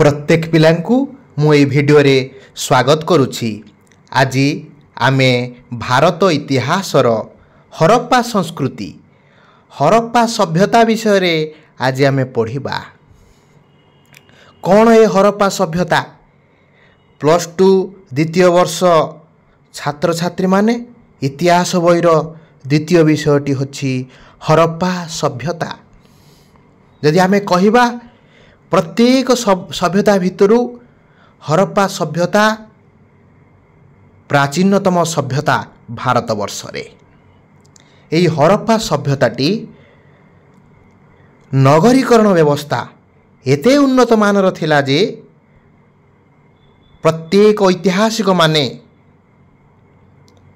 प्रत्येक पिलांकु मु ए भिडियो रे स्वागत करुछि। आज आमे भारत इतिहासर हरप्पा संस्कृति हरप्पा सभ्यता विषय रे आज आमे पढ़िबा। कौन ए हरप्पा सभ्यता? +2 द्वितीय वर्ष छात्र छात्री माने इतिहास बहिर द्वितीय विषयटी होछि हरप्पा सभ्यता। यदि आमे कहिबा प्रत्येक सभ्यता भितरु हरप्पा सभ्यता प्राचीनतम सभ्यता भारतवर्ष रे। एही हरप्पा सभ्यताटी नगरीकरण व्यवस्था एते उन्नत मानर थिला जे प्रत्येक ऐतिहासिक माने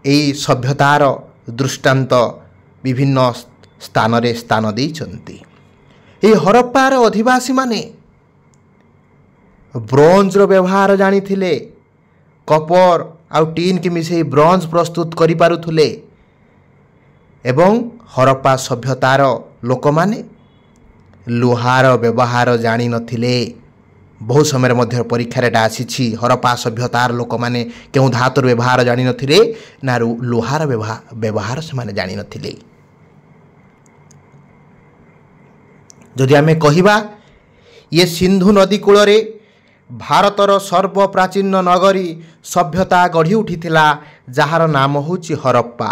एही सभ्यतार दृष्टांत विभिन्न स्थान रे स्थान देइछन्ति। एही हरप्पार अधिवासी माने ब्रोंज व्यवहार जानी थिले। कपर आउ टीन के मिसे ब्रोंज प्रस्तुत करि पारुथुले एवं हरप्पा सभ्यतार लोक माने लोहार व्यवहार जानी नथिले। बहु समय मध्य परीक्षा रे आसीछि हरप्पा सभ्यतार लोक माने केउ धातुर व्यवहार जानी नथिले ना लोहार व्यवहार से माने जानी नथिले। जदि आमे कहिबा ये सिंधु नदी कूल रे भारतर सर्वप्राचीन नगरी सभ्यता गढ़ी उठिथिला जार नाम होछि हरप्पा।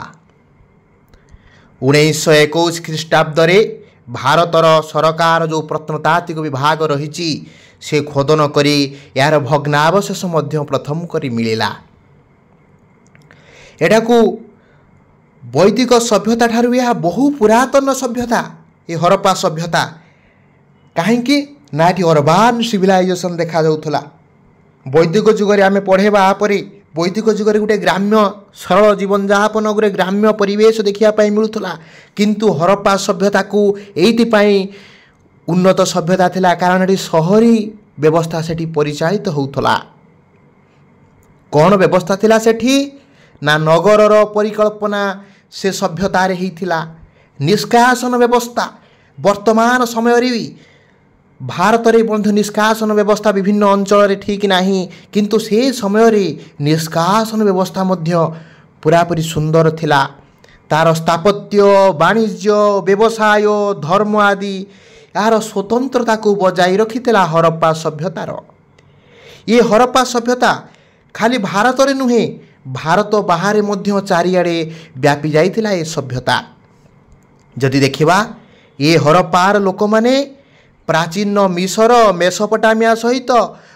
1921 ख्रीष्टाब्द रे भारतर सरकार जो प्रत्नतात्विक विभाग रहिछि से खोदन करी यार भग्नावशेष मध्य प्रथम करी मिलिला। एटाकू वैदिक सभ्यता ठारू यह बहु पुरातन सभ्यता ये हरप्पा सभ्यता। कहीं ना ये अर्बान सिविलाइजेशन देखा जाउथला। वैदिक जुगरे आमे पढ़ेबा आपरे वैदिक जुगरे गोटे ग्राम्य सरल जीवन यापन गोटे ग्राम्य परिवेश देखिया पाई मिलुथला, किंतु हरप्पा सभ्यता को एइति पाई उन्नत सभ्यता थिला कारण एटी शहरी व्यवस्था सेठी परिचालित होउथला। कौन व्यवस्था थिला सेठी ना नगरर परिकल्पना से सभ्यता रे हिथिला। निष्कासन व्यवस्था वर्तमान समय रे भारत रे बंधु निष्कासन व्यवस्था विभिन्न अंचल रे ठीक नाही, किंतु से समय रे निष्कासन व्यवस्था मध्य पूरापूरी सुंदर थिला। तार स्थापत्य वाणिज्य व्यवसाय धर्म आदि यार स्वतंत्रता को बजाई रखिथिला हरप्पा सभ्यतार। ये हरप्पा सभ्यता खाली भारत रे नुहे भारत बाहर मध्य चारिआडे व्यापी जाइथिला ये सभ्यता। जदि देखिबा ये हरप्पार लोक माने प्राचीन मिसर मेसोपोटामिया सहित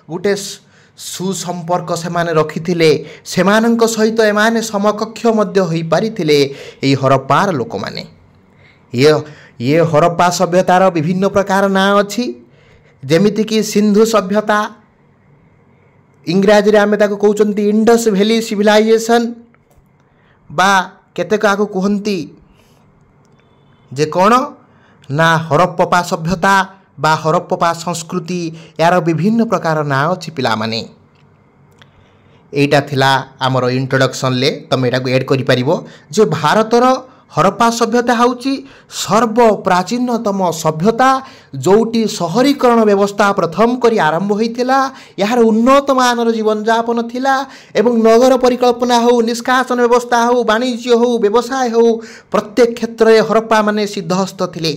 गोटे सुसंपर्क सेमाने रखिथिले। सेमानंक सहित एमाने समकक्ष मध्य होई पारिथिले एही हरप्पार लोक माने। ये हरप्पा सभ्यतार विभिन्न प्रकार ना अछि, जेमिति कि सिंधु सभ्यता, इंग्राजी रे आमे ताको कहउचंती इंडस वैली सिविलाइजेशन बा केते काको कहंती जे कोन ना हरप्पा सभ्यता बा हरप्पा संस्कृति यार विभिन्न प्रकार ना अछि पिला माने। एटा थिला हमर इंट्रोडक्शन ले तमे एटा को ऐड करि परिबो जे भारतर हरप्पा सभ्यता होउची सर्व प्राचीनतम सभ्यता जोटी शहरीकरण व्यवस्था प्रथम करी आरंभ होइथिला। यार उन्नत मानर जीवन यापन थिला एवं नगर परिकल्पना हो निष्कासन व्यवस्था हो वाणिज्य हो व्यवसाय हो प्रत्येक क्षेत्र रे हरप्पा माने सिद्धहस्त थिले।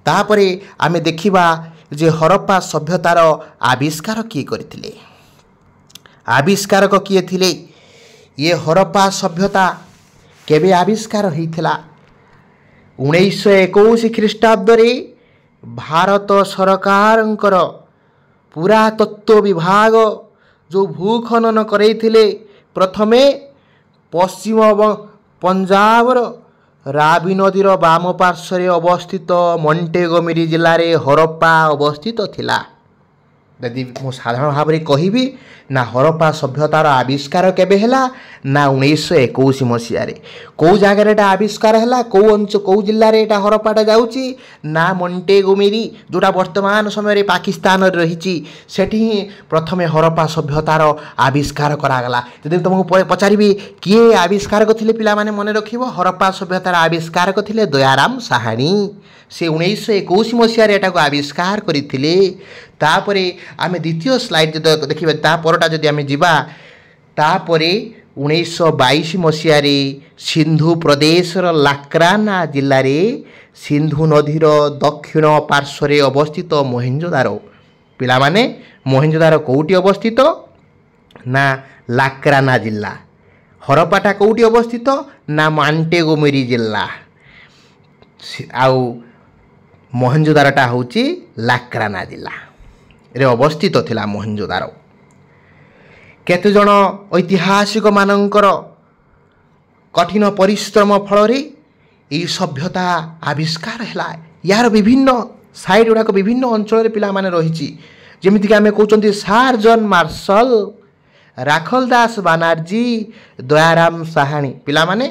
तापरे आमे देखिबा जे हरप्पा सभ्यतार आविष्कार किए करथिले। आविष्कारक किए थिले? ये हरप्पा सभ्यता केबे आविष्कार होइथिला? 1921 ख्रीष्टाब्द रे भारत सरकारंकर पुरातत्व विभाग जो भूखनन करैथिले प्रथमे पश्चिम पंजाबर रावी नदीर बाम पार्श्व अवस्थित मॉन्टेगोमेरी जिले में हरप्पा अवस्थित थिला। यदि मु साधारण भाव में कहबी ना हरप्पा सभ्यतार आविष्कार केबे हैला ना 1921 मसीह रे। कौ जगह एटा आविष्कार हैला कौ जिल्ला रे एटा हरप्पाटा जाउची ना मॉन्टेगोमेरी जोटा वर्तमान समय रे पाकिस्तान रे रहिची सेठी प्रथमे हरप्पा सभ्यतार आविष्कार करागला। यदि तुमको पचारिबी किए आविष्कारक थिले पिला माने मने रखिबो हरप्पा सभ्यतार आविष्कारक थिले दयाराम साहानी। से 1921 मसीह एटा को आविष्कार करथिले। तापरे आमे द्वितीय स्लाइड जब देखिबा तापरटा जदि आमे जिबा तापरे 1922 मसीह सिंधु प्रदेशर लाक्राना जिल्ला रे सिंधु नदीर दक्षिण पार्श्व अवस्थित मोहेंजोदारो पिला माने मोहेंजोदारो कोउटी अवस्थित ना लाक्राना जिल्ला हरप्पाटा कोउटी अवस्थित ना मांटेगोमेरी जिल्ला आउ मोहेंजोदारोटा होची लाक्राना जिल्ला रे अवस्थित थिला मोहेंजोदारो केते जण ऐतिहासिक मानकर कठिन परिश्रम फल रे यही सभ्यता आविष्कार है यार विभिन्न साइड गुड़ाक विभिन्न अंचल पिला माने रही जमीक आम कहते सार जॉन मार्शल राखल दास बानार्जी दयाराम साहानी पिला माने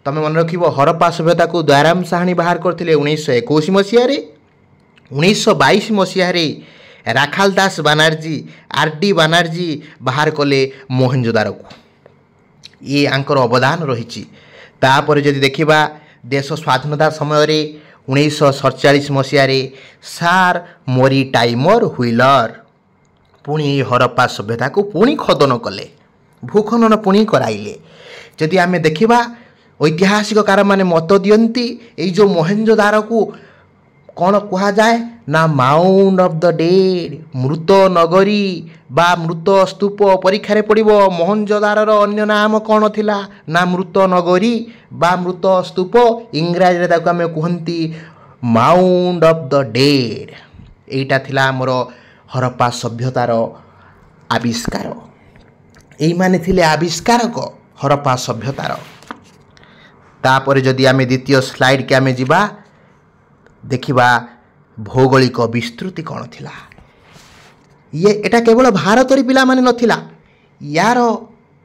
तमे मन रखिबो हरप्पा सभ्यता को दयाराम साहानी बाहर करथिले 1921 मसीह रे 1922 मसीह रे राखाल दास बानार्जी आरडी बानार्जी बाहर कले मोहेंजोदारो को ये आंकर अवदान रही तापर जदि देखिबा देश स्वाधीनता समय रे 1947 मसीह रे सार मोरी टाइमर व्हीलर पुणी हरप्पा सभ्यता को पुणी खदन कले भूखनन पुणी कराइले जदि आमे देखिबा ऐतिहासिक कार माने मत दियंती एई जो मोहेंजोदारो को कौन कहा जाए ना माउंट ऑफ द डेड मृत नगरी बा मृत स्तूप परीक्षा रे पड़िबो मोहनजोदारोर अन्य नाम कौन थिला ना मृत नगरी बा मृत स्तूप इंग्राजी रे ताको आमे कहंती माउंट ऑफ द डेड एटा थिला हमर हरप्पा सभ्यतार आविष्कार एई माने थिले आविष्कारक हरप्पा सभ्यतार तापर जदि आमे द्वितीय स्लाइड के आमे जिबा देखिबा भौगोलिक विस्तृति कौन थिला ये एटा केवल भारत रे पिला माने नथिला यार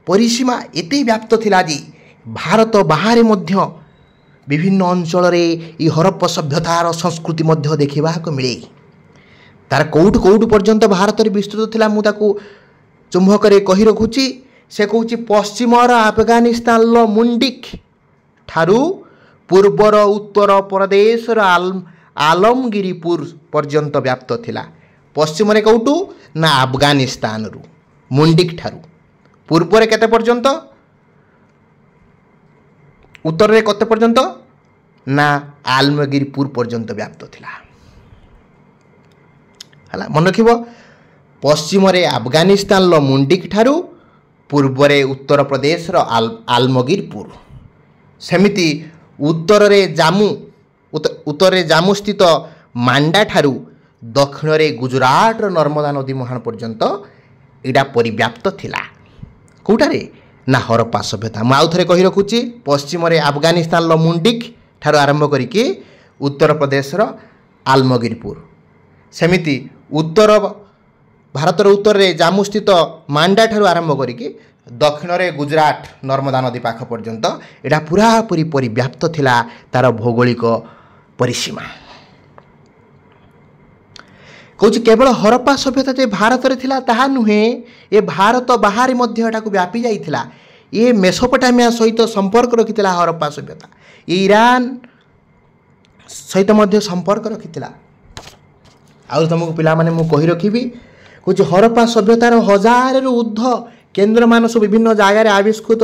परिसीमा एते व्याप्त थिला जी भारत बाहर मध्य विभिन्न अंचल रे ई हरप्पा सभ्यतार संस्कृति मध्य देखिबा को मिले तार कोउट कोउट पर्यंत भारत रे विस्तृत थिला मु ताकू चुंबक रे कहि रखुची से कहूची पश्चिमर अफगानिस्तान लो मुंडिक ठारू पूर्वर उत्तर प्रदेश आलमगिरीपुर पर्यंत व्याप्त थिला पश्चिम रे कौटू ना अफगानिस्तान रु मुंडिक ठारू पूर्व रे केते पर्यंत उत्तर रे कते पर्यंत ना आलमगिरीपुर पर्यंत व्याप्त थिला हला मन रखिबो पश्चिम रे अफगानिस्तान लो मुंडिक ठारू पूर्व रे उत्तर प्रदेश रो आलमगिरपुर सेमिति उत्तर रे जामू स्थित मांडा ठारू दक्षिण रे गुजरात रो नर्मदा नदी मुहाण पर्यंत एडा परिव्याप्त थिला कोटा रे ना हरप्पा सभ्यता मु आउ थरे कहि रखुची पश्चिम रे अफगानिस्तान लो मुंडिक ठारू आरंभ करिके उत्तर प्रदेश रो आलमगिरपुर सेमिति उत्तर भारत रो उत्तर रे जामू स्थित मांडा ठारू आरंभ करिके दक्षिण रे गुजरात नर्मदा नदी पाख पर्यंत एटा पूरा पूरी परिव्याप्त थिला तार भौगोलिक परिसीमा कहूँ केवल हरप्पा सभ्यता जे भारत रे थिला ताहा नुहे ए भारत बाहर मध्य एटा को व्यापी जाइथिला ये मेसोपोटामिया सहित संपर्क रखिथिला हरप्पा सभ्यता ईरान सहित मध्य संपर्क रखिथिला आ तुमको पिला माने मु कहि रखिबी कहूँ हरप्पा सभ्यतार 1000 रु ऊर्ध्व केन्द्र मान सब विभिन्न जगार आविष्कृत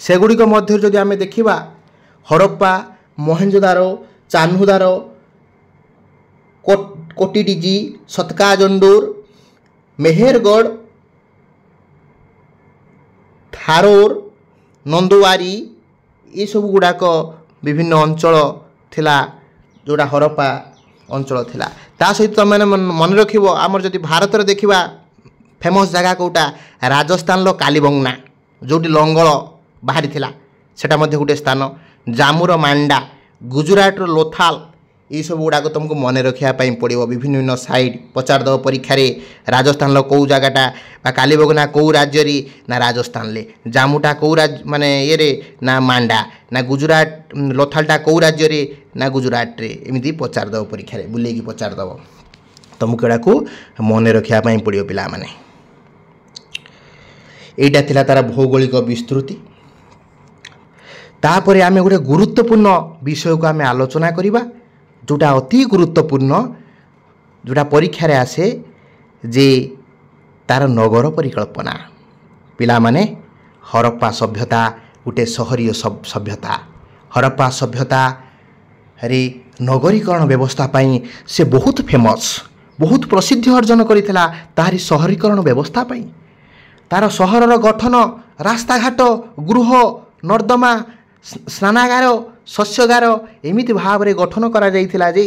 सेगुड़िक मध्य जदि आमे देखिबा हरप्पा मोहेंजोदारो चान्हुदारो कोटिडीजी सतकाजंडूर मेहेरगढ़ थारोर नंदुवारी ये सब गुड़ाक विभिन्न अंचल थिला जोड़ा हरप्पा अंचल थिला ता सहित मैंने मन रखिबो आमर जदि भारत रे देखिबा फेमस जगह कोटा राजस्थान लो कालीबंगना जोटी लंगल बाहरी थिला सेटा मध्य गोटे स्थान जामुर मांडा गुजरात रो लोथाल ये सब गुड़ाक तुमको मन रखा पड़ो विभिन्न साइड पचार दब परीक्षा रे राजस्थान लो कौ जगटा कालीबंगना कौ राज्य रे ना राजस्थान ले जामुटा कौ राज्य माने ये रे ना मांडा ना गुजरात लोथालटा कौ राज्य रे ना गुजरात रे एमती पचार दब परीक्षा रे बुलेकी पचार दब तुमको एड़ा को मन रखा पड़ो पिला माने एटा थिला तार भौगोलिक विस्तृति तापरे आमे गोटे गुरुत्वपूर्ण विषय को आमे आलोचना करिबा जोटा अति गुरुत्वपूर्ण जोटा परीक्षा आसे जे तार नगर परिकल्पना पिला माने हरप्पा सभ्यता गोटे सहरीय सभ्यता हरप्पा सभ्यता रे नगरीकरण व्यवस्था पाई से बहुत फेमस बहुत प्रसिद्धि अर्जन करथिला तारी सहरीकरण व्यवस्था पाई तार सहरर गठन रास्ताघाट गृह नर्दमा स्नानागार शस्यगार एमिति भाव रे गठन करा जाइथिला जे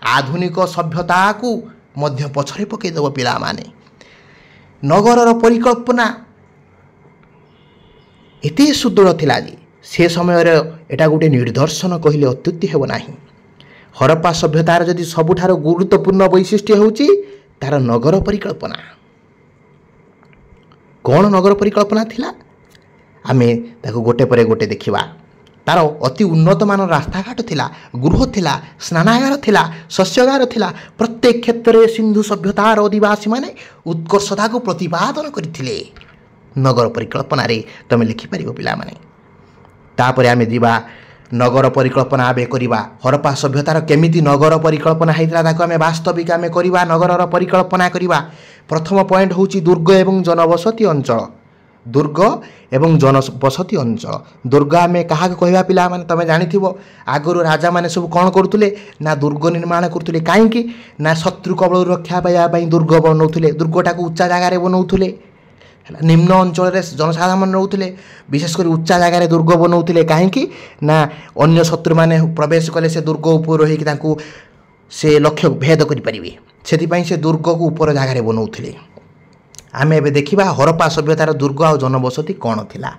आधुनिक सभ्यता को मध्य पछरे पकई देव पिला माने नगरर परिकल्पना एते सुदृढ़ थिला जे से समय एटा गोटे निर्दर्शन कहले अत्युक्ति हेब नाही। हरप्पा सभ्यतार जदि सबुठार गुरुत्वपूर्ण वैशिष्ट्य होउची तार नगर परिकल्पना कौन नगर परिकल्पना थिला आमे ताको गोटे परे गोटे देखिबा तार अति उन्नत मान रास्ताघाट थिला गृह थिला स्नानागार थिला शस्यगार थिला प्रत्येक क्षेत्र में सिंधु सभ्यतार आदिवासी माने उत्कर्षता को प्रतिपादन करथिले नगर परिकल्पना रे तमे लिखि परिबो पिला माने। तापर आमे दिबा नगर परिकल्पना आबे करिबा हरप्पा सभ्यतार केमिति नगर परिकल्पना हैतला ताको आमे वास्तविक आमे करिबा नगरर परिकल्पना करिबा। प्रथम पॉइंट होची दुर्ग एवं जनबसति अंचल दुर्ग एवं जनबसति अंचल दुर्ग आमे कहा कहवा पिला माने तमे जानिथिबो आगरु राजा माने सब कोन करथुले ना दुर्ग निर्माण करथुले काहेकि ना शत्रु कबल रक्षा पाया पई दुर्ग बनौथुले दुर्गटा को उच्चा जगह रे बनौथुले निम्न अंचल रे जनसाधारण रहउथले विशेषकर उच्चा जगह दुर्ग बनौथले कहीं ना अन्य शत्रु माने प्रवेश कले से दुर्ग ऊपर रही तांको से लक्ष्य भेद करि परिबे सेति से दुर्ग को ऊपर जगह बनौथले। आमे एबे देखिबा हरप्पा सभ्यतार दुर्ग आ जनबसति कौन थिला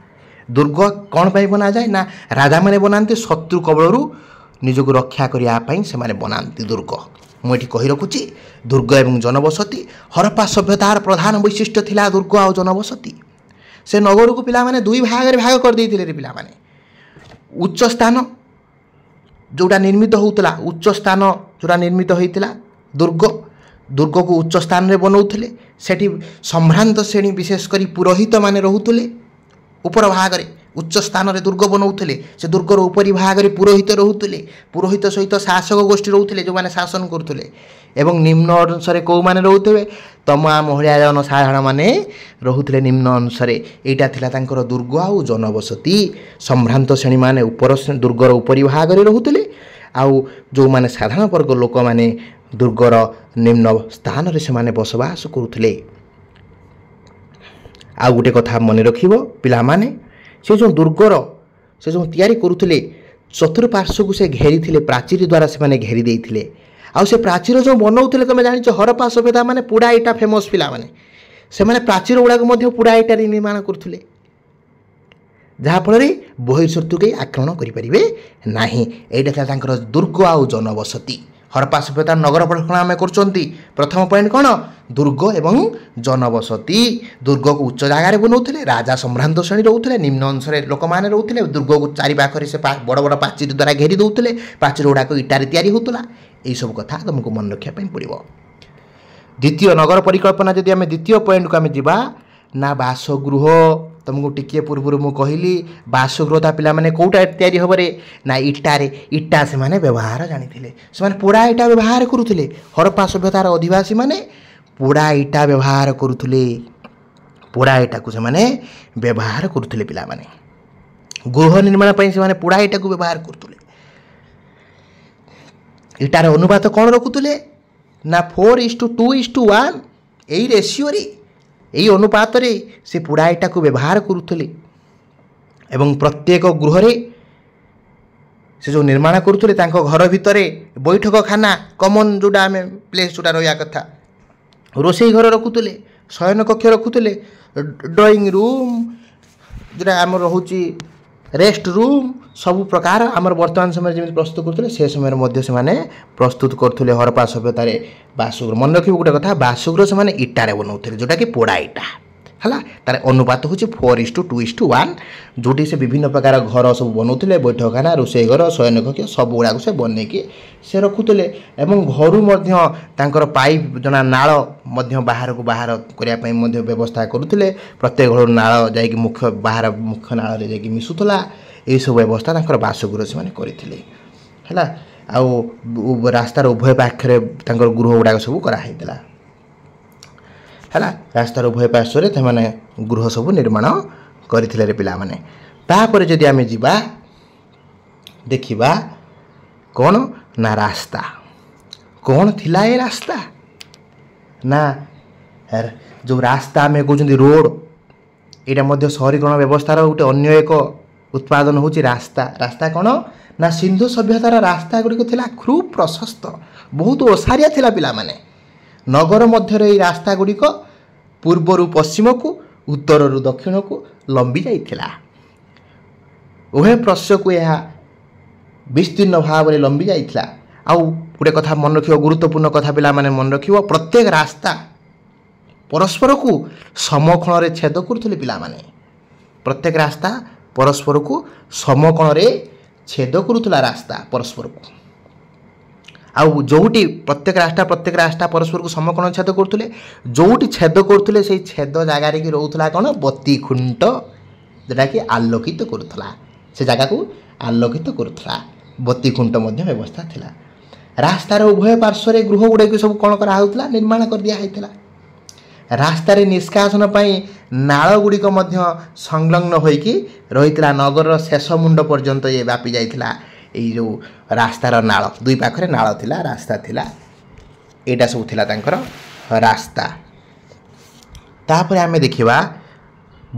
दुर्ग कौन पाई बना जाए ना राजा माने बनाते शत्रु कबलरू निजको रक्षा करिया पई से माने बनाते दुर्ग मुझे कही रखुची दुर्ग एवं जनबसति हरप्पा सभ्यतार प्रधान वैशिष्ट्य थिला दुर्ग आ जनबसति से नगर को पिला माने दुई भाग रे भाग कर देइथिले रे पिला माने उच्च स्थान जोटा निर्मित होउतला उच्च स्थान जोटा निर्मित होइतला दुर्ग दुर्ग को उच्च स्थान रे बनौथले सेठी सम्भ्रांत श्रेणी विशेष करी पुरोहित माने रहुतले ऊपर भाग रे उच्च स्थान रे दुर्ग बनौथले से दुर्गर उपरी भाग रे पुरोहित रहुतले पुरोहित सहित शासक गोष्ठी रहुतले जो माने शासन करथुले एवं निम्न अंश रे को माने रहुतबे तमा महिला जन साधारण माने रहुतले निम्न अंश रे एटा थिला तांकर दुर्ग आ जनबसति सम्भ्रांत श्रेणी माने ऊपर दुर्गर उपरी भाग रे रहुतले आउ जो माने साधारण वर्ग लोक माने दुर्गर निम्न स्थान रे से माने बसवास करुथले। आ गोटे कथा मन रखिबो पिला माने से जो दुर्गर से जो तैयारी करुथले चतुर्पार्श्व को से घेरी थिले प्राचीर द्वारा से माने घेरी देइथिले आ से प्राचीर जो बनौथिले तमे जानि छ हरप्पा सभ्यता माने पुडा इटा फेमस पिला माने से माने प्राचीर गुडा को मध्ये पुडा इटा रे निर्माण करथुले जहा फल रे बहिर्शत्रु के आक्रमण करि परिबे नाही एटा था तांकर दुर्ग आ जनबसति हरप्पा सभ्यता नगर परिकल्पना आमे करचंती। प्रथम पॉइंट कोन दुर्ग एवं जनबसति दुर्ग को उच्च जगार बनौथिले राजा सम्भ्रांत श्रेणी रहउथिले निम्न अंश रे लोक माने रहउथिले दुर्ग को चारि पाखरे से बड़ बड़ प्राचीर द्वारा घेरी दउथिले प्राचीर गुडा को इटारे तैयारी होतला एई सब कथा तुमको मन रखिया पई पड़िबो। द्वितीय नगर परिकल्पना जदि आमे द्वितीय पॉइंट को आमे जिबा ना बासगृह तुमको टिके पूर्व मु कहली बासगृह पिला माने कोटा तैयारी हबरे ना इटारे इटा से माने व्यवहार जानिथिले से माने पोड़ा इटा व्यवहार करुथिले हरप्पा सभ्यतार अधिवासी माने पोड़ा इटा व्यवहार करुथिले पोड़ा इटा को से माने व्यवहार करुथिले पिला माने गृह निर्माण पई से माने पोड़ा इटा को व्यवहार करुथिले इटार अनुपात कोन रखुथिले ना 4:2:1 एई रेशियो रे एई अनुपात रे से पोड़ा इटा को व्यवहार करुथिले एवं प्रत्येक गृह रे से जो निर्माण करुथिले तांको घर भितरे बैठक खाना कॉमन जोडा आमे प्लेस जोडा रहिया कथा रोसई घर रखुथिले शयन कक्ष रखुथिले ड्राइंग रूम जोडा आम रहुची रेस्ट रूम सब प्रकार आमर वर्तमान समय जमी प्रस्तुत करते से समय मध्य से माने प्रस्तुत करते हरप्पा सभ्यतार बासगृह मन रखिए गोटे कथा बासगृह से माने इटारे बनाऊे जोटा कि पोड़ा इटा है तार अनुपात हूँ 4:2:1 जोटी से विभिन्न प्रकार घर सब बनाऊे बैठकखाना रोसई घर शयन कक्ष सब गुड़ाक से बनईकि से रखुले एवं घर पाइप जना नाल बाहर को बाहर करने व्यवस्था करुले प्रत्येक घर नाल जा मुख्य बाहर मुख्य नाल जा मिसुला यही सब व्यवस्था बासगृह से करते है ଆଉ ରାସ୍ତାର ଉଭୟ ପାଖରେ ତାଙ୍କର ଗୃହ ଗୁଡ଼ାକ ସବୁ କରାହେଇଥିଲା ହେଲା। ରାସ୍ତାର ଉଭୟ ପାର୍ଶ୍ୱରେ ସେମାନେ ଗୃହ ସବୁ ନିର୍ମାଣ କରିଥିଲେ ରେ ପିଲାମାନେ। ତାପରେ ଯଦି ଆମେ ଯିବା ଦେଖିବା କ'ଣ ନା ରାସ୍ତା କ'ଣ ଥିଲା ଏ ରାସ୍ତା ନା ଯେଉଁ ରାସ୍ତା ଆମେ କହୁଛନ୍ତି ରୋଡ଼, ଏଇଟା ମଧ୍ୟ ସହରୀକରଣ ବ୍ୟବସ୍ଥାର ଗୋଟେ ଅନ୍ୟ ଏକ ଉତ୍ପାଦନ ହେଉଛି ରାସ୍ତା। ରାସ୍ତା କ'ଣ ନା ସିନ୍ଧୁ ସଭ୍ୟତାର ରାସ୍ତା ଗୁଡ଼ିକ ଥିଲା ଖୁବ୍ ପ୍ରଶସ୍ତ, ବହୁତ ଓସାରିଆ ଥିଲା ପିଲାମାନେ। ନଗର ମଧ୍ୟରେ ଏଇ ରାସ୍ତା ଗୁଡ଼ିକ ପୂର୍ବରୁ ପଶ୍ଚିମକୁ ଉତ୍ତରରୁ ଦକ୍ଷିଣକୁ ଲମ୍ବି ଯାଇଥିଲା। ଉଭୟ ପାର୍ଶ୍ୱକୁ ଏହା ବିସ୍ତୀର୍ଣ୍ଣ ଭାବରେ ଲମ୍ବି ଯାଇଥିଲା। ଆଉ ଗୋଟେ କଥା ମନେ ରଖିବ, ଗୁରୁତ୍ୱପୂର୍ଣ୍ଣ କଥା ପିଲାମାନେ ମନେ ରଖିବ, ପ୍ରତ୍ୟେକ ରାସ୍ତା ପରସ୍ପରକୁ ସମକୋଣରେ ଛେଦ କରୁଥିଲେ ପିଲାମାନେ। ପ୍ରତ୍ୟେକ ରାସ୍ତା ପରସ୍ପରକୁ ସମକୋଣରେ ଛେଦ କରୁଥିଲା ରାସ୍ତା ପରସ୍ପରକୁ। ଆଉ ଯେଉଁଠି ପ୍ରତ୍ୟେକ ରାସ୍ତା ପରସ୍ପରକୁ ସମକୋଣ ଛେଦ କରୁଥିଲେ, ଯେଉଁଠି ଛେଦ କରୁଥିଲେ ସେଇ ଛେଦ ଜାଗାରେ କି ରହୁଥିଲା କ'ଣ ବତୀ ଖୁଣ୍ଟ, ଯେଉଁଟାକି ଆଲୋକିତ କରୁଥିଲା, ସେ ଜାଗାକୁ ଆଲୋକିତ କରୁଥିଲା। ବତୀ ଖୁଣ୍ଟ ମଧ୍ୟ ବ୍ୟବସ୍ଥା ଥିଲା। ରାସ୍ତାର ଉଭୟ ପାର୍ଶ୍ୱରେ ଗୃହ ଗୁଡ଼ିକ ସବୁ କ'ଣ କରାହେଉଥିଲା, ନିର୍ମାଣ କରିଦିଆ ହେଇଥିଲା। ରାସ୍ତାରେ ନିଷ୍କାସନ ପାଇଁ ନାଳ ଗୁଡ଼ିକ ମଧ୍ୟ ସଂଲଗ୍ନ ହୋଇକି ରହିଥିଲା। ନଗରର ଶେଷ ମୁଣ୍ଡ ପର୍ଯ୍ୟନ୍ତ ଇଏ ବ୍ୟାପି ଯାଇଥିଲା। ଏଇ ଯେଉଁ ରାସ୍ତାର ନାଳ, ଦୁଇ ପାଖରେ ନାଳ ଥିଲା, ରାସ୍ତା ଥିଲା, ଏଇଟା ସବୁ ଥିଲା ତାଙ୍କର ରାସ୍ତା। ତାପରେ ଆମେ ଦେଖିବା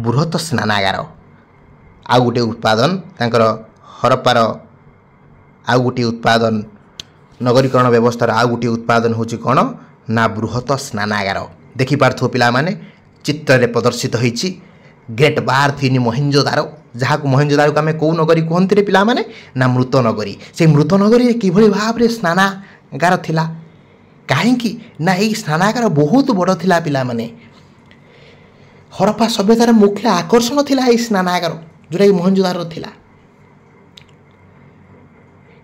ବୃହତ ସ୍ନାନାଗାର, ଆଉ ଗୋଟିଏ ଉତ୍ପାଦନ ତାଙ୍କର ହରପ୍ପାର, ଆଉ ଗୋଟିଏ ଉତ୍ପାଦନ ନଗରୀକରଣ ବ୍ୟବସ୍ଥାର ଆଉ ଗୋଟିଏ ଉତ୍ପାଦନ ହେଉଛି କ'ଣ ନା ବୃହତ ସ୍ନାନାଗାର। ଦେଖିପାରୁଥିବ ପିଲାମାନେ ଚିତ୍ରରେ ପ୍ରଦର୍ଶିତ ହୋଇଛି ଗ୍ରେଟ୍ ବାର୍ଥ ଇନ୍ ମହେଞ୍ଜୋଦାରୋ, ଯାହାକୁ ମହେଞ୍ଜୋଦାରୋକୁ ଆମେ କେଉଁ ନଗରୀ କୁହନ୍ତି ରେ ପିଲାମାନେ ନା ମୃତ ନଗରୀ। ସେଇ ମୃତ ନଗରୀରେ କିଭଳି ଭାବରେ ସ୍ନାନାଗାର ଥିଲା, କାହିଁକି ନା ଏଇ ସ୍ନାନାଗାର ବହୁତ ବଡ଼ ଥିଲା ପିଲାମାନେ। ହରପ୍ପା ସଭ୍ୟତାର ମୁଖ୍ୟ ଆକର୍ଷଣ ଥିଲା ଏଇ ସ୍ନାନାଗାର, ଯେଉଁଟାକି ମହେଞ୍ଜୋଦାରୋ ଥିଲା।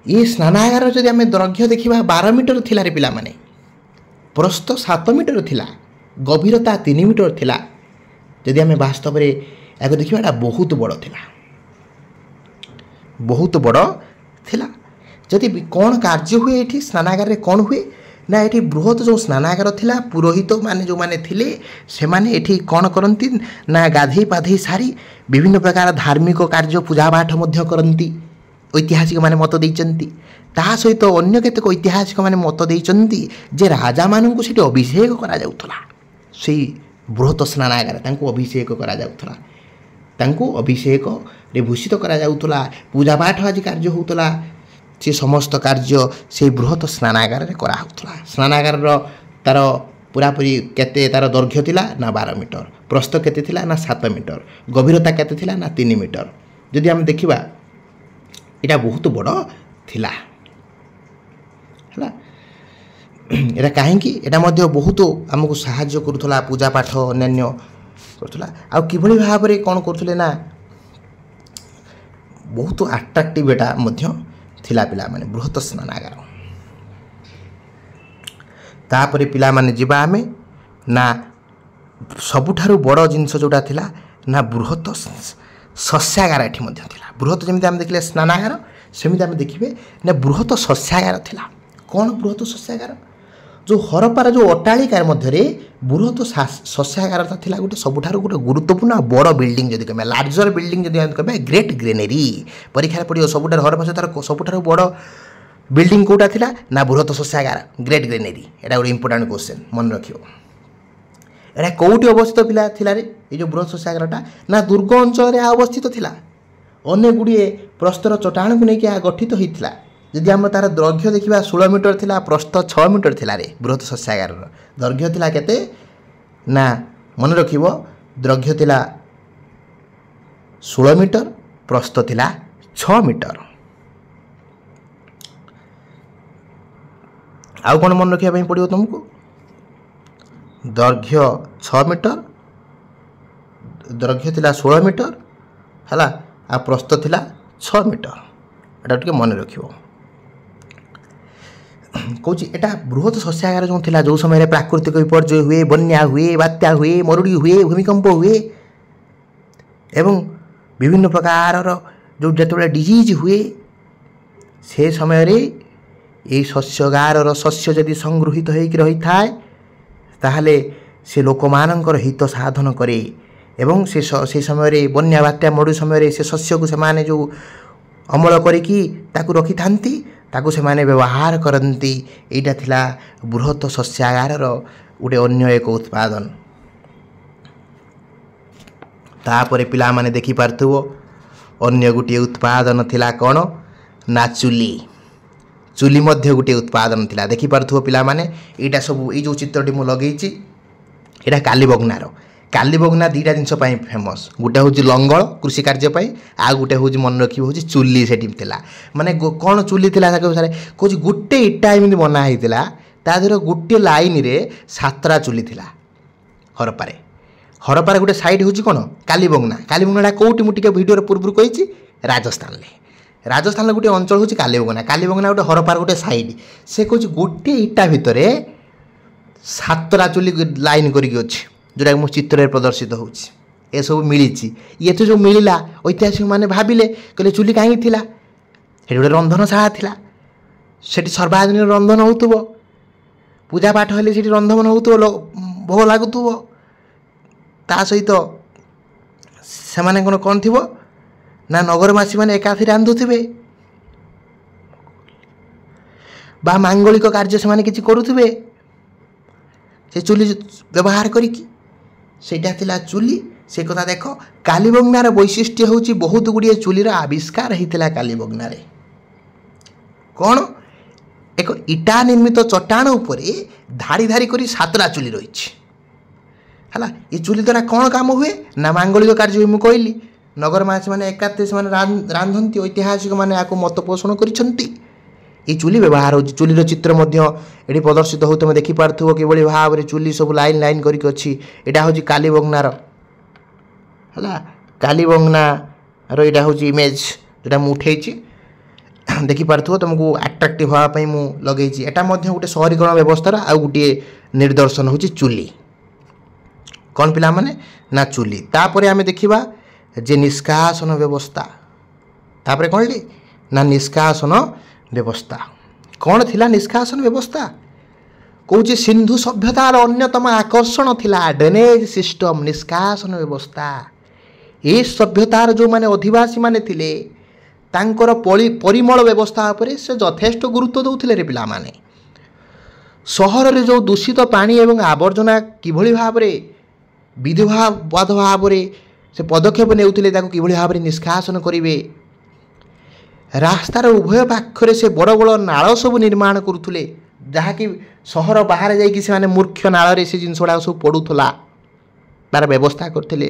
ଏ ସ୍ନାନାଗାର ଯଦି ଆମେ ଦୈର୍ଘ୍ୟ ଦେଖିବା 12 ମିଟର ଥିଲା ରେ ପିଲାମାନେ, ପ୍ରସ୍ଥ 7 ମିଟର ଥିଲା, ଗଭୀରତା 3 ମିଟର ଥିଲା। ଯଦି ଆମେ ବାସ୍ତବରେ ଏହାକୁ ଦେଖିବା ଏଇଟା ବହୁତ ବଡ଼ ଥିଲା, ବହୁତ ବଡ଼ ଥିଲା। ଯଦି କ'ଣ କାର୍ଯ୍ୟ ହୁଏ ଏଠି ସ୍ନାନାଗାରରେ, କ'ଣ ହୁଏ ନା ଏଠି ବୃହତ ଯେଉଁ ସ୍ନାନାଗାର ଥିଲା, ପୁରୋହିତ ମାନେ ଯେଉଁମାନେ ଥିଲେ ସେମାନେ ଏଠି କ'ଣ କରନ୍ତି ନା ଗାଧେଇ ପାଧେଇ ସାରି ବିଭିନ୍ନ ପ୍ରକାର ଧାର୍ମିକ କାର୍ଯ୍ୟ ପୂଜାପାଠ ମଧ୍ୟ କରନ୍ତି। ଐତିହାସିକମାନେ ମତ ଦେଇଛନ୍ତି। ତାହା ସହିତ ଅନ୍ୟ କେତେକ ଐତିହାସିକମାନେ ମତ ଦେଇଛନ୍ତି ଯେ ରାଜାମାନଙ୍କୁ ସେଠି ଅଭିଷେକ କରାଯାଉଥିଲା। ସେଇ ବୃହତ ସ୍ନାନାଗାର ତାଙ୍କୁ ଅଭିଷେକ କରାଯାଉଥିଲା, ତାଙ୍କୁ ଅଭିଷେକରେ ଭୂଷିତ କରାଯାଉଥିଲା। ପୂଜାପାଠ ଆଜି କାର୍ଯ୍ୟ ହେଉଥିଲା, ସେ ସମସ୍ତ କାର୍ଯ୍ୟ ସେଇ ବୃହତ ସ୍ନାନାଗାରରେ କରାହେଉଥିଲା। ସ୍ନାନାଗାରର ତା'ର ପୁରାପୁରି କେତେ ତା'ର ଦୈର୍ଘ୍ୟ ଥିଲା ନା 12 ମିଟର, ପ୍ରସ୍ଥ କେତେ ଥିଲା ନା 7 ମିଟର, ଗଭୀରତା କେତେ ଥିଲା ନା 3 ମିଟର। ଯଦି ଆମେ ଦେଖିବା ଏଇଟା ବହୁତ ବଡ଼ ଥିଲା ହେଲା। ଏଇଟା କାହିଁକି, ଏଇଟା ମଧ୍ୟ ବହୁତ ଆମକୁ ସାହାଯ୍ୟ କରୁଥିଲା, ପୂଜାପାଠ ଅନ୍ୟାନ୍ୟ କରୁଥିଲା। ଆଉ କିଭଳି ଭାବରେ କ'ଣ କରୁଥିଲେ ନା ବହୁତ ଆଟ୍ରାକ୍ଟିଭ୍ ଏଇଟା ମଧ୍ୟ ଥିଲା ପିଲାମାନେ, ବୃହତ ସ୍ନାନାଗାର। ତାପରେ ପିଲାମାନେ ଯିବା ଆମେ ନା ସବୁଠାରୁ ବଡ଼ ଜିନିଷ ଯେଉଁଟା ଥିଲା ନା ବୃହତ ଶସ୍ୟାଗାର ଏଠି ମଧ୍ୟ ଥିଲା। ବୃହତ ଯେମିତି ଆମେ ଦେଖିଲେ ସ୍ନାନାଗାର, ସେମିତି ଆମେ ଦେଖିବେ ନା ବୃହତ ଶସ୍ୟାଗାର ଥିଲା। କ'ଣ ବୃହତ ଶସ୍ୟାଗାର, ଯେଉଁ ହରପ୍ପାର ଯେଉଁ ଅଟ୍ଟାଳିକା ମଧ୍ୟରେ ବୃହତ ଶସ୍ୟାଗାରଟା ଥିଲା ଗୋଟେ ସବୁଠାରୁ ଗୋଟେ ଗୁରୁତ୍ୱପୂର୍ଣ୍ଣ ବଡ଼ ବିଲ୍ଡିଂ। ଯଦି କହିବା ଲାର୍ଜର ବିଲ୍ଡିଂ, ଯଦି ଆମେ କହିବା ଗ୍ରେଟ୍ ଗ୍ରେନେରୀ, ପରୀକ୍ଷାରେ ପଡ଼ିବ ସବୁଠାରୁ ହରପ୍ପା ସଭ୍ୟତାର ସବୁଠାରୁ ବଡ଼ ବିଲ୍ଡିଂ କେଉଁଟା ଥିଲା ନା ବୃହତ ଶସ୍ୟାଗାର, ଗ୍ରେଟ୍ ଗ୍ରେନେରୀ। ଏଇଟା ଗୋଟେ ଇମ୍ପୋର୍ଟାଣ୍ଟ କ୍ୱେଶ୍ଚନ୍, ମନେ ରଖିବ। ଏଇଟା କେଉଁଠି ଅବସ୍ଥିତ ଥିଲା ରେ, ଏଇ ଯେଉଁ ବୃହତ ଶସ୍ୟାଗାରଟା ନା ଦୁର୍ଗ ଅଞ୍ଚଳରେ ଏହା ଅବସ୍ଥିତ ଥିଲା। ଅନେକ ଗୁଡ଼ିଏ ପ୍ରସ୍ତର ଚଟାଣକୁ ନେଇକି ଏହା ଗଠିତ ହୋଇଥିଲା। ଯଦି ଆମେ ତା'ର ଦୈର୍ଘ୍ୟ ଦେଖିବା 16 ମିଟର ଥିଲା, ପ୍ରସ୍ଥ 6 ମିଟର ଥିଲା ରେ। ବୃହତ ଶସ୍ୟାଗାରର ଦୈର୍ଘ୍ୟ ଥିଲା କେତେ ନା ମନେ ରଖିବ, ଦୈର୍ଘ୍ୟ ଥିଲା 16 ମିଟର, ପ୍ରସ୍ଥ ଥିଲା 6 ମିଟର। ଆଉ କ'ଣ ମନେ ରଖିବା ପାଇଁ ପଡ଼ିବ ତୁମକୁ, ଦୈର୍ଘ୍ୟ 6 ମିଟର, ଦୈର୍ଘ୍ୟ ଥିଲା 16 ମିଟର ହେଲା, ଆଉ ପ୍ରସ୍ଥ ଥିଲା 6 ମିଟର। ଏଇଟା ଟିକେ ମନେ ରଖିବ। କହୁଛି ଏଇଟା ବୃହତ ଶସ୍ୟାଗାର ଯେଉଁ ଥିଲା, ଯେଉଁ ସମୟରେ ପ୍ରାକୃତିକ ବିପର୍ଯ୍ୟୟ ହୁଏ, ବନ୍ୟା ହୁଏ, ବାତ୍ୟା ହୁଏ, ମରୁଡ଼ି ହୁଏ, ଭୂମିକମ୍ପ ହୁଏ ଏବଂ ବିଭିନ୍ନ ପ୍ରକାରର ଯେଉଁ ଯେତେବେଳେ ଡିଜିଜ୍ ହୁଏ, ସେ ସମୟରେ এই ଶସ୍ୟଗାରର ଶସ୍ୟ ଯଦି ସଂଗୃହୀତ ହୋଇକି ରହିଥାଏ ତାହେଲେ ସେ ଲୋକମାନଙ୍କର ହିତ ସାଧନ କରେ ଏବଂ ସେ ସମୟରେ ବନ୍ୟା ବାତ୍ୟା ମରୁଡ଼ି ସମୟରେ ସେ ଶସ୍ୟକୁ ସେମାନେ ଯେଉଁ ଅମଳ କରିକି ତାକୁ ରଖିଥାନ୍ତି ତାକୁ ସେମାନେ ବ୍ୟବହାର କରନ୍ତି। ଏଇଟା ଥିଲା ବୃହତ ଶସ୍ୟାଗାରର ଗୋଟେ ଅନ୍ୟ ଏକ ଉତ୍ପାଦନ। ତାପରେ ପିଲାମାନେ ଦେଖିପାରୁଥିବ ଅନ୍ୟ ଗୋଟିଏ ଉତ୍ପାଦନ ଥିଲା କ'ଣ ନା ଚୁଲି। ଚୁଲି ମଧ୍ୟ ଗୋଟିଏ ଉତ୍ପାଦନ ଥିଲା। ଦେଖିପାରୁଥିବ ପିଲାମାନେ ଏଇଟା ସବୁ ଏଇ ଯେଉଁ ଚିତ୍ରଟି ମୁଁ ଲଗେଇଛି ଏଇଟା କାଲିବଗ୍ନାର। କାଲିବଗ୍ନା ଦୁଇଟା ଜିନିଷ ପାଇଁ ଫେମସ୍। ଗୋଟେ ହେଉଛି ଲଙ୍ଗଳ କୃଷି କାର୍ଯ୍ୟ ପାଇଁ, ଆଉ ଗୋଟେ ହେଉଛି ମନେ ରଖିବ ହେଉଛି ଚୁଲି ସେଠି ଥିଲା। ମାନେ କ'ଣ ଚୁଲି ଥିଲା ତାକୁ କହୁଛି ଗୋଟେ ଇଟା ଏମିତି ବନା ହେଇଥିଲା ତା ଦେହରେ ଗୋଟିଏ ଲାଇନ୍ରେ 7ଟା ଚୁଲି ଥିଲା ହରପାରେ। ହରପାରେ ଗୋଟେ ସାଇଡ଼୍ ହେଉଛି କ'ଣ କାଲିବଗ୍ନା। କାଲିବଗ୍ନାଟା କେଉଁଠି ମୁଁ ଟିକେ ଭିଡ଼ିଓର ପୂର୍ବରୁ କହିଛି ରାଜସ୍ଥାନରେ। ରାଜସ୍ଥାନର ଗୋଟିଏ ଅଞ୍ଚଳ ହେଉଛି କାଲିବଗ୍ନା। କାଲିବଗ୍ନା ଗୋଟେ ହରପାର ଗୋଟେ ସାଇଡ଼୍। ସେ କହୁଛି ଗୋଟିଏ ଇଟା ଭିତରେ 7ଟା ଚୁଲି ଲାଇନ୍ କରିକି ଅଛି, ଯେଉଁଟାକି ମୋ ଚିତ୍ରରେ ପ୍ରଦର୍ଶିତ ହେଉଛି। ଏସବୁ ମିଳିଛି। ଏତେ ଯେଉଁ ମିଳିଲା ଐତିହାସିକ ମାନେ ଭାବିଲେ କହିଲେ ଚୁଲି କାହିଁକି ଥିଲା? ସେଠି ଗୋଟେ ରନ୍ଧନଶାଳା ଥିଲା, ସେଠି ସର୍ବାଧିନ ରନ୍ଧନ ହେଉଥିବ, ପୂଜାପାଠ ହେଲେ ସେଠି ରନ୍ଧନ ହେଉଥିବ, ଭୋଗ ଲାଗୁଥିବ। ତା ସହିତ ସେମାନଙ୍କର କ'ଣ ଥିବ ନା ନଗରବାସୀମାନେ ଏକାଥରେ ରାନ୍ଧୁଥିବେ ବା ମାଙ୍ଗଳିକ କାର୍ଯ୍ୟ ସେମାନେ କିଛି କରୁଥିବେ ସେ ଚୁଲି ବ୍ୟବହାର କରିକି। ସେଇଟା ଥିଲା ଚୁଲି। ସେ କଥା ଦେଖ କାଲିବଗ୍ନାର ବୈଶିଷ୍ଟ୍ୟ ହେଉଛି ବହୁତ ଗୁଡ଼ିଏ ଚୁଲିର ଆବିଷ୍କାର ହୋଇଥିଲା କାଲିବଗ୍ନାରେ। କ'ଣ ଏକ ଇଟା ନିର୍ମିତ ଚଟାଣ ଉପରେ ଧାଡ଼ି ଧାଡ଼ି କରି 7ଟା ଚୁଲି ରହିଛି ହେଲା। ଏ ଚୁଲି ଦ୍ୱାରା କ'ଣ କାମ ହୁଏ ନା ମାଙ୍ଗଳିକ କାର୍ଯ୍ୟ ହୁଏ। ମୁଁ କହିଲି ନଗରବାସୀମାନେ ଏକାଥରେ ସେମାନେ ରାନ୍ଧନ୍ତି। ଐତିହାସିକମାନେ ଏହାକୁ ମତ ପୋଷଣ କରିଛନ୍ତି। এই ଚୁଲି ବ୍ୟବହାର ହେଉଛି। ଚୁଲିର ଚିତ୍ର ମଧ୍ୟ ଏଠି ପ୍ରଦର୍ଶିତ ହେଉ। ତୁମେ ଦେଖିପାରୁଥିବ କିଭଳି ଭାବରେ ଚୁଲି ସବୁ ଲାଇନ୍ ଲାଇନ୍ କରିକି ଅଛି। ଏଇଟା ହେଉଛି କାଲିବଗ୍ନାର ହେଲା। କାଲିବଗ୍ନାର ଏଇଟା ହେଉଛି ଇମେଜ୍ ଯେଉଁଟା ମୁଁ ଉଠେଇଛି। ଦେଖିପାରୁଥିବ ତୁମକୁ ଆଟ୍ରାକ୍ଟିଭ୍ ହେବା ପାଇଁ ମୁଁ ଲଗେଇଛି। ଏଇଟା ମଧ୍ୟ ଗୋଟେ ସହରୀକରଣ ବ୍ୟବସ୍ଥାର ଆଉ ଗୋଟିଏ ନିଦର୍ଶନ ହେଉଛି ଚୁଲି। କ'ଣ ପିଲାମାନେ ନା ଚୁଲି। ତାପରେ ଆମେ ଦେଖିବା ଯେ ନିଷ୍କାସନ ବ୍ୟବସ୍ଥା। ତାପରେ କ'ଣ ନା ନିଷ୍କାସନ ବ୍ୟବସ୍ଥା। କ'ଣ ଥିଲା ନିଷ୍କାସନ ବ୍ୟବସ୍ଥା? କହୁଛି ସିନ୍ଧୁ ସଭ୍ୟତାର ଅନ୍ୟତମ ଆକର୍ଷଣ ଥିଲା ଡ୍ରେନେଜ୍ ସିଷ୍ଟମ୍, ନିଷ୍କାସନ ବ୍ୟବସ୍ଥା। ଏ ସଭ୍ୟତାର ଯେଉଁମାନେ ଅଧିବାସୀମାନେ ଥିଲେ ତାଙ୍କର ପରିମଳ ବ୍ୟବସ୍ଥା ଉପରେ ସେ ଯଥେଷ୍ଟ ଗୁରୁତ୍ୱ ଦେଉଥିଲେ ରେ ପିଲାମାନେ। ସହରରେ ଯେଉଁ ଦୂଷିତ ପାଣି ଏବଂ ଆବର୍ଜନା କିଭଳି ଭାବରେ ବିଧିବଦ୍ଧ ଭାବରେ ସେ ପଦକ୍ଷେପ ନେଉଥିଲେ ତାକୁ କିଭଳି ଭାବରେ ନିଷ୍କାସନ କରିବେ। ରାସ୍ତାର ଉଭୟ ପାଖରେ ସେ ବଡ଼ ବଡ଼ ନାଳ ସବୁ ନିର୍ମାଣ କରୁଥିଲେ, ଯାହାକି ସହର ବାହାରେ ଯାଇକି ସେମାନେ ମୁଖ୍ୟ ନାଳରେ ସେ ଜିନିଷ ଗୁଡ଼ାକ ସବୁ ପଡ଼ୁଥିଲା, ତାର ବ୍ୟବସ୍ଥା କରୁଥିଲେ।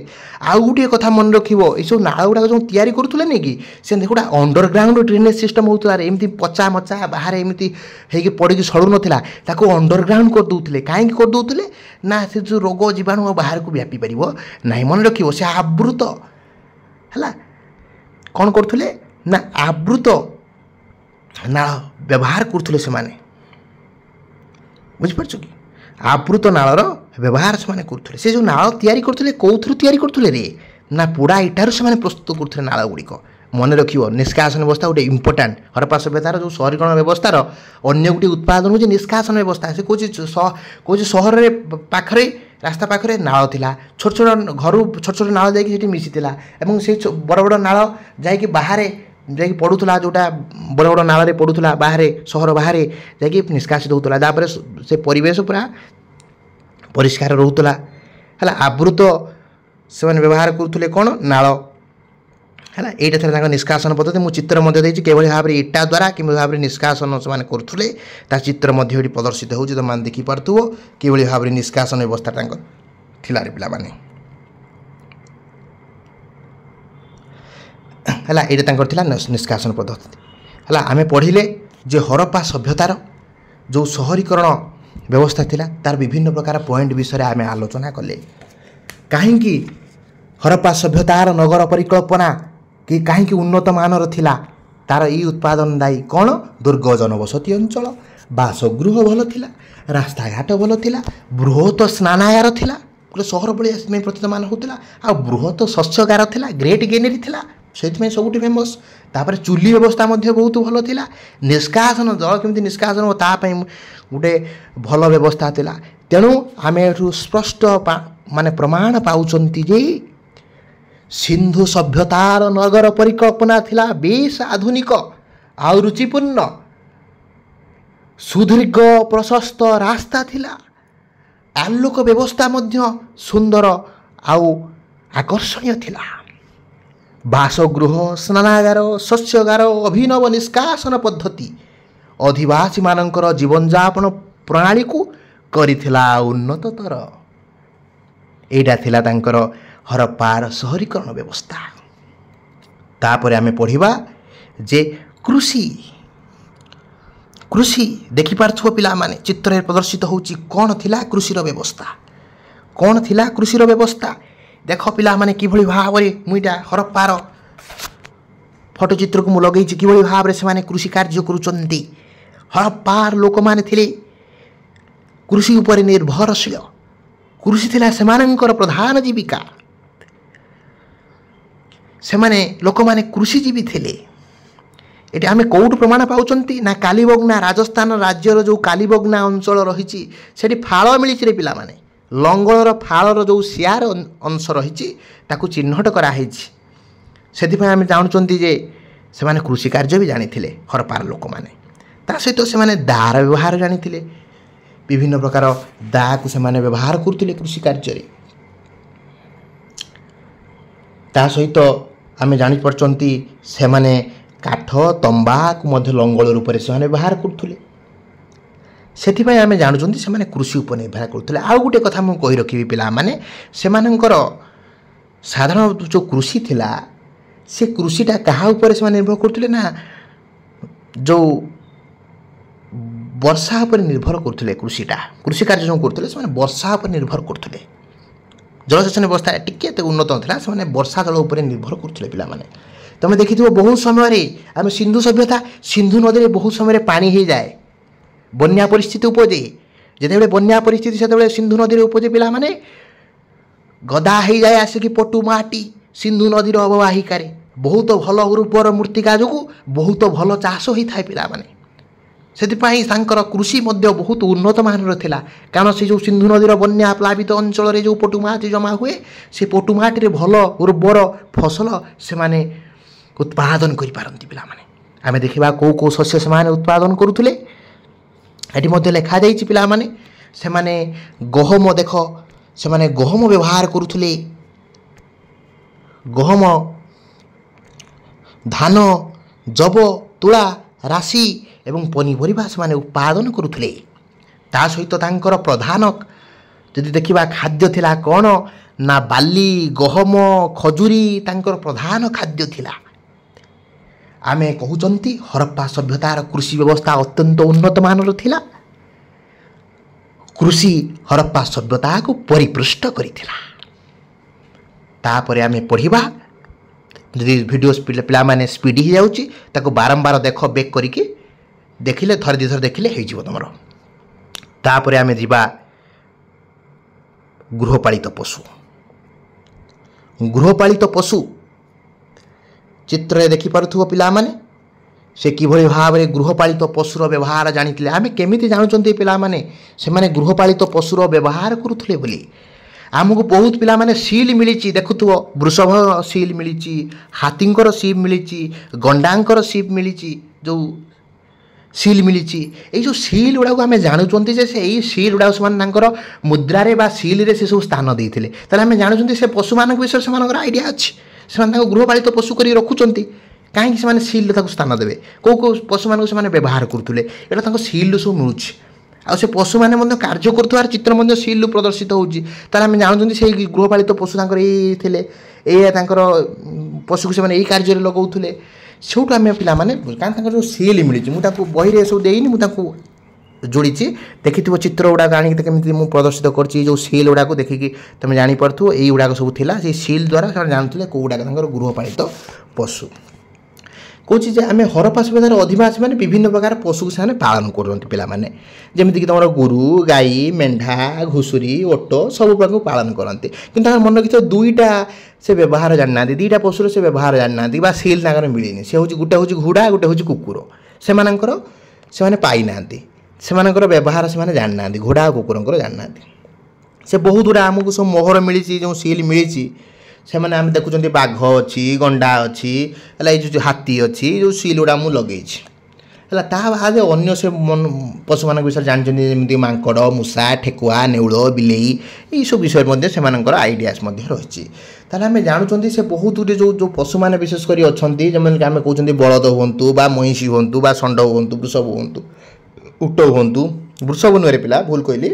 ଆଉ ଗୋଟିଏ କଥା ମନେ ରଖିବ, ଏସବୁ ନାଳ ଗୁଡ଼ାକ ଯେଉଁ ତିଆରି କରୁଥିଲେ ନାଇଁ କି ସେ ଗୋଟେ ଅଣ୍ଡରଗ୍ରାଉଣ୍ଡ ଡ୍ରେନେଜ୍ ସିଷ୍ଟମ୍ ହେଉଥିଲା। ଏମିତି ପଚା ମଚା ବାହାରେ ଏମିତି ହେଇକି ପଡ଼ିକି ସଡ଼ୁନଥିଲା, ତାକୁ ଅଣ୍ଡରଗ୍ରାଉଣ୍ଡ କରିଦେଉଥିଲେ। କାହିଁକି କରିଦେଉଥିଲେ ନା ସେ ଯେଉଁ ରୋଗ ଜୀବାଣୁ ବାହାରକୁ ବ୍ୟାପି ପାରିବ ନାହିଁ। ମନେ ରଖିବ ସେ ଆବୃତ ହେଲା। କ'ଣ କରୁଥିଲେ ନା ଆବୃତ ନାଳ ବ୍ୟବହାର କରୁଥିଲେ ସେମାନେ। ବୁଝିପାରୁଛ କି? ଆବୃତ ନାଳର ବ୍ୟବହାର ସେମାନେ କରୁଥିଲେ। ସେ ଯେଉଁ ନାଳ ତିଆରି କରୁଥିଲେ କେଉଁଥିରୁ ତିଆରି କରୁଥିଲେ ରେ ନା ପୋଡ଼ା ଇଟାରୁ ସେମାନେ ପ୍ରସ୍ତୁତ କରୁଥିଲେ ନାଳ ଗୁଡ଼ିକ। ମନେ ରଖିବ ନିଷ୍କାସନ ବ୍ୟବସ୍ଥା ଗୋଟେ ଇମ୍ପୋର୍ଟାଣ୍ଟ। ହରପ୍ପା ସଭ୍ୟତାର ଯେଉଁ ସହରୀକରଣ ବ୍ୟବସ୍ଥାର ଅନ୍ୟ ଗୋଟିଏ ଉତ୍ପାଦନ ହେଉଛି ନିଷ୍କାସନ ବ୍ୟବସ୍ଥା। ସେ କହୁଛି ସହରରେ ପାଖରେ ରାସ୍ତା ପାଖରେ ନାଳ ଥିଲା, ଛୋଟ ଛୋଟ ଘରୁ ଛୋଟ ଛୋଟ ନାଳ ଯାଇକି ସେଠି ମିଶିଥିଲା ଏବଂ ସେଇ ବଡ଼ ବଡ଼ ନାଳ ଯାଇକି ବାହାରେ ଯାଇକି ପଡ଼ୁଥିଲା, ଯେଉଁଟା ବଡ଼ ବଡ଼ ନାଳରେ ପଡ଼ୁଥିଲା ବାହାରେ ସହର ବାହାରେ ଯାଇକି ନିଷ୍କାସିତ ହେଉଥିଲା। ତାପରେ ସେ ପରିବେଶ ପୁରା ପରିଷ୍କାର ରହୁଥିଲା ହେଲା। ଆବୃତ ସେମାନେ ବ୍ୟବହାର କରୁଥିଲେ କ'ଣ ନାଳ ହେଲା। ଏଇଟା ଥିଲା ତାଙ୍କ ନିଷ୍କାସନ ପଦ୍ଧତି। ମୁଁ ଚିତ୍ର ମଧ୍ୟ ଦେଇଛି କିଭଳି ଭାବରେ ଇଟା ଦ୍ୱାରା କିଭଳି ଭାବରେ ନିଷ୍କାସନ ସେମାନେ କରୁଥିଲେ, ତା ଚିତ୍ର ମଧ୍ୟ ଏଠି ପ୍ରଦର୍ଶିତ ହେଉଛି। ତୁମମାନେ ଦେଖିପାରୁଥିବ କିଭଳି ଭାବରେ ନିଷ୍କାସନ ବ୍ୟବସ୍ଥା ତାଙ୍କର ଥିଲା ରେ ପିଲାମାନେ ହେଲା। ଏଇଟା ତାଙ୍କର ଥିଲା ନିଷ୍କାସନ ପଦ୍ଧତି ହେଲା। ଆମେ ପଢ଼ିଲେ ଯେ ହରପ୍ପା ସଭ୍ୟତାର ଯେଉଁ ସହରୀକରଣ ବ୍ୟବସ୍ଥା ଥିଲା ତାର ବିଭିନ୍ନ ପ୍ରକାର ପଏଣ୍ଟ ବିଷୟରେ ଆମେ ଆଲୋଚନା କଲେ। କାହିଁକି ହରପ୍ପା ସଭ୍ୟତାର ନଗର ପରିକଳ୍ପନା କି କାହିଁକି ଉନ୍ନତ ମାନର ଥିଲା, ତାର ଏଇ ଉତ୍ପାଦନ ଦାୟୀ। କ'ଣ ଦୁର୍ଗ ଜନବସତି ଅଞ୍ଚଳ, ବାସଗୃହ ଭଲ ଥିଲା, ରାସ୍ତାଘାଟ ଭଲ ଥିଲା, ବୃହତ ସ୍ନାନାଗାର ଥିଲା, ଗୋଟେ ସହର ଭଳିଆ ସେଥିପାଇଁ ପ୍ରତୀତମାନ ହେଉଥିଲା, ଆଉ ବୃହତ ଶସ୍ୟଗାର ଥିଲା, ଗ୍ରେଟ୍ ଗ୍ରେନେରୀ ଥିଲା, ସେଇଥିପାଇଁ ସବୁଠି ଫେମସ୍। तापर चुली व्यवस्था बहुत भल थिला निष्कासन जल केमती निष्कासन हो तापाई गोटे भल व्यवस्था थिला तेणु आमे एठु स्पष्ट माने प्रमाण पाउचंती जे सिंधु सभ्यतार नगर परिकल्पना थिला बेस आधुनिक आ रुचिपूर्ण सुदीर्घ प्रशस्त रास्ता थिला आलोक व्यवस्था मध्य सुंदर आउ आकर्षणीय थिला बासगृह स्नानागार शस्यगार अभिनव निष्कासन पद्धति अधिवासी मानकर जीवन यापन प्रणाली को करिथिला उन्नततर एटा थिला तांकर हरप्पार शहरीकरण व्यवस्था तापर आमे पढ़िबा जे कृषि कृषि देखि पारथो पिला माने चित्र प्रदर्शित होची कोन थिला कृषि रो व्यवस्था कोन थिला कृषि रो व्यवस्था देख पिला माने किभଳି भाबरे मुइटा हरप्पार फोटोचित्र को मु लगेछि किभଳି भाबरे से माने कृषि कार्य करूचंती हरप्पार लोक माने थिले कृषि उपर निर्भरशील कृषि थिला सेमानंकर प्रधान जीविका से माने लोक माने कृषिजीवी थिले एटी आमे कोउट प्रमाण पाउचंती ना कालीबगना राजस्थान राज्यर जो कालीबगना अंचल रहिछि सेठी फाळ मिलिछि रे पिला माने लंगलर फाळर जो सियार अंश रहिछि ताकू चिन्हट करा हेछि सेथिपय आमे जानुचंती जे से माने कृषि कार्य भी जानिथिले हरपार लोक माने ता सहित से माने दार व्यवहार जानिथिले विभिन्न प्रकार दा को से माने व्यवहार करथिले कृषि कार्य रे ता सहित आमे जानि परचंती से माने काठ तंबा को मध्य लंगल रूप से माने व्यवहार करथिले सेथिपय आमे जानुचंती से माने कृषि उपर निर्भर करथिले आ गुटे कथा मु कहि रखिबी पिला माने से मानकर साधारण जो कृषि थिला से कृषिटा कहा ऊपर से निर्भर करथिले ना जो वर्षा पर निर्भर करथिले कृषिटा कृषि कार्य जो करथिले से माने वर्षा पर निर्भर करथिले जलसेचन व्यवस्था टिके ते उन्नत थिला से माने वर्षा जल ऊपर निर्भर करथिले पिला माने तमे देखिथिबो बहुत समय रे आमे सिंधु सभ्यता सिंधु नदी रे बहुत समय रे पानी हे जाए बन्या परिस्थिति उपजे जेतेबेले बन्या परिस्थिति सेतेबेले सिंधु नदी रे उपजे पिला माने गदा हे जाए आसे कि पटु माटी सिंधु नदी रो अववाहिका रे बहुत भल उर्वर मृत्तिका जोगु बहुत भल चाष होई थाए पिला माने सेतिपाई तांकर कृषि मध्य बहुत उन्नत मानर थिला कारण से जो सिंधु नदी बन्या प्लावित अंचल रे जो पटुमाटी जमा हुए से पटुमाटी रे भल उर्वर फसल से माने उत्पादन करि पारंती पिला माने आमे देखिबा को शस्य से माने उत्पादन करूथले एटी मध्य लिखा जाइछि पिला माने से माने गहम देख से माने गहम व्यवहार करूथले गहम धान जब तुला राशि एवं पनीपरिया से उत्पादन करुले ता सहित तांकर प्रधान यदि देखिबा खाद्य थिला कौन ना बाली गहम खजुरी तांकर प्रधान खाद्य थिला आमे कहउचंती हरप्पा सभ्यतार कृषि व्यवस्था अत्यंत उन्नत मानर थिला कृषि हरप्पा सभ्यता को परिपृष्ट करिथिला तापरे आमे पढ़िबा यदि वीडियो पिला माने स्पीड ही जाउची ताको बारंबार देख बैक करिके देखिले थर दी थर देखिले हे जीव तमरो तापरे आमे जिबा गृहपालित पशु चित्र देखि पारुथुव पिला माने से किभଳି भाबरे गृहपालित पशुर व्यवहार जानिथिले आमे केमिति जानुचंती पिला माने से माने गृहपालित पशुर व्यवहार करूथले बोली आमको बहुत पिला माने सील मिली देखुव वृषभ सील मिली हाथींकर सीप मिली गंडांकर सीप मिली जो सील मिली जो सील गुड़ा को आम जानूँ से सील गुड़ा से मुद्रारे बा सील रे से सब स्थान देते ताले आम जानूँ से पशु मान विषय से आइडिया अच्छी से गृहपालित पशु कर रखुंट कहीं से सील स्थान देवे कौ पशु मान से व्यवहार करुले यहाँ सील सब मिलूँ आ से पशु मैंने कार्य कर चित्र सील प्रदर्शित होती आम जानूँ से गृहपालित पशु पशु को से कार्य लगाऊे सेठू आम पे क्या जो सील मिली मुझे बही सब देनी मुझे जोड़ी देखि चित्र गुड़ाक आमती मुझे प्रदर्शित कर सील गुड़ाक देखिकी तुम जापरु यही गुड़ाक सब थी सील द्वारा जानते कौ गुड़ाक गृहपालित पशु कौच आम हरप्पा सभ्यतार अधिवासी मैंने विभिन्न प्रकार पशु को से पालन करते पाने जमीक तुम गोरु गाई मेढ़ा घुषुरी ओट सब प्रकार पालन करते कि मन रखिए दुईटा से व्यवहार जाना दुईटा पशुर से व्यवहार जाना सील मिलनी से हूँ गोटे हूँ घोड़ा गोटे हूँ कुकुर से पाई से व्यवहार से जाना घोड़ा कुकुर जाना से बहुत गुड़ा आमको सब मोहर मिली जो सील मिली से मैंने आम देखुं बाघ अच्छी गंडा अच्छी है जो हाथी अच्छी जो सील गुड़ा मुझे लगे बाद अन्य से पशु मान विषय जानते जमी मांकड़ मूषा ठेकुआ नेउल बिलेई यही सब विषय से आइडियास रही आम जानते से बहुत गुटे जो पशु मैंने विशेषकर अच्छा जमीन आम कहते बलद हूँ महिषी हूँ षंड हूँ वृषभ हूँ उट हूँ वृषभ नुहे पिला भूल कहली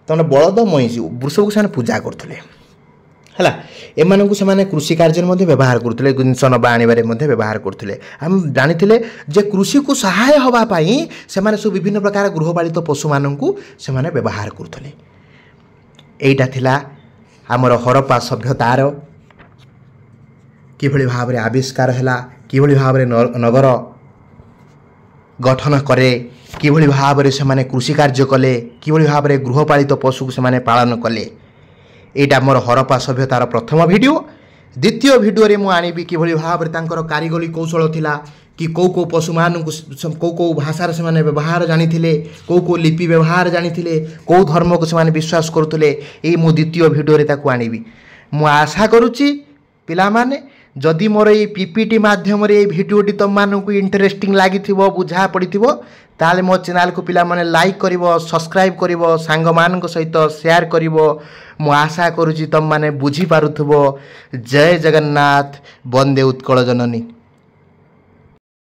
तमें बलद महिषी वृषभ को से पूजा करते है एमानकु से कृषि कार्य व्यवहार करते जिनस नवा आने व्यवहार करते आम जानी जे कृषि को सहाय होगापाई से सब विभिन्न प्रकार गृहपालित पशु मानू से व्यवहार करते यहीटा थिला आमर हरप्पा सभ्यतार किभली भाव आविष्कार है किभली भाव नगर गठन करे किभली भाव से कृषि कार्य कले किभली भाव गृहपालित पशु को से पालन कले एटा मोर हरप्पा सभ्यतार प्रथम वीडियो द्वितीय वीडियो मु आनिबी किभली भाव तांकर कारीगरी कौशल थिला कि कौ पशु मानू कौ भाषार से व्यवहार जानी कौ लिपि व्यवहार जानी कौ धर्म को से विश्वास करुले ये मु द्वितीय वीडियो आनिबी मु आशा करुच्ची पिला माने जदि मोर ये पीपीटी माध्यम रे वीडियोटी तुम मानक इंटरेस्टिंग लगी बुझा पड़ी ताले मो चैनल को पिला माने लाइक करिवो सब्सक्राइब करिवो सांग मान सहित शेयर करिवो मु आशा करुच्ची तुम माने बुझी पारुथबो। जय जगन्नाथ, वंदे उत्कल जननी।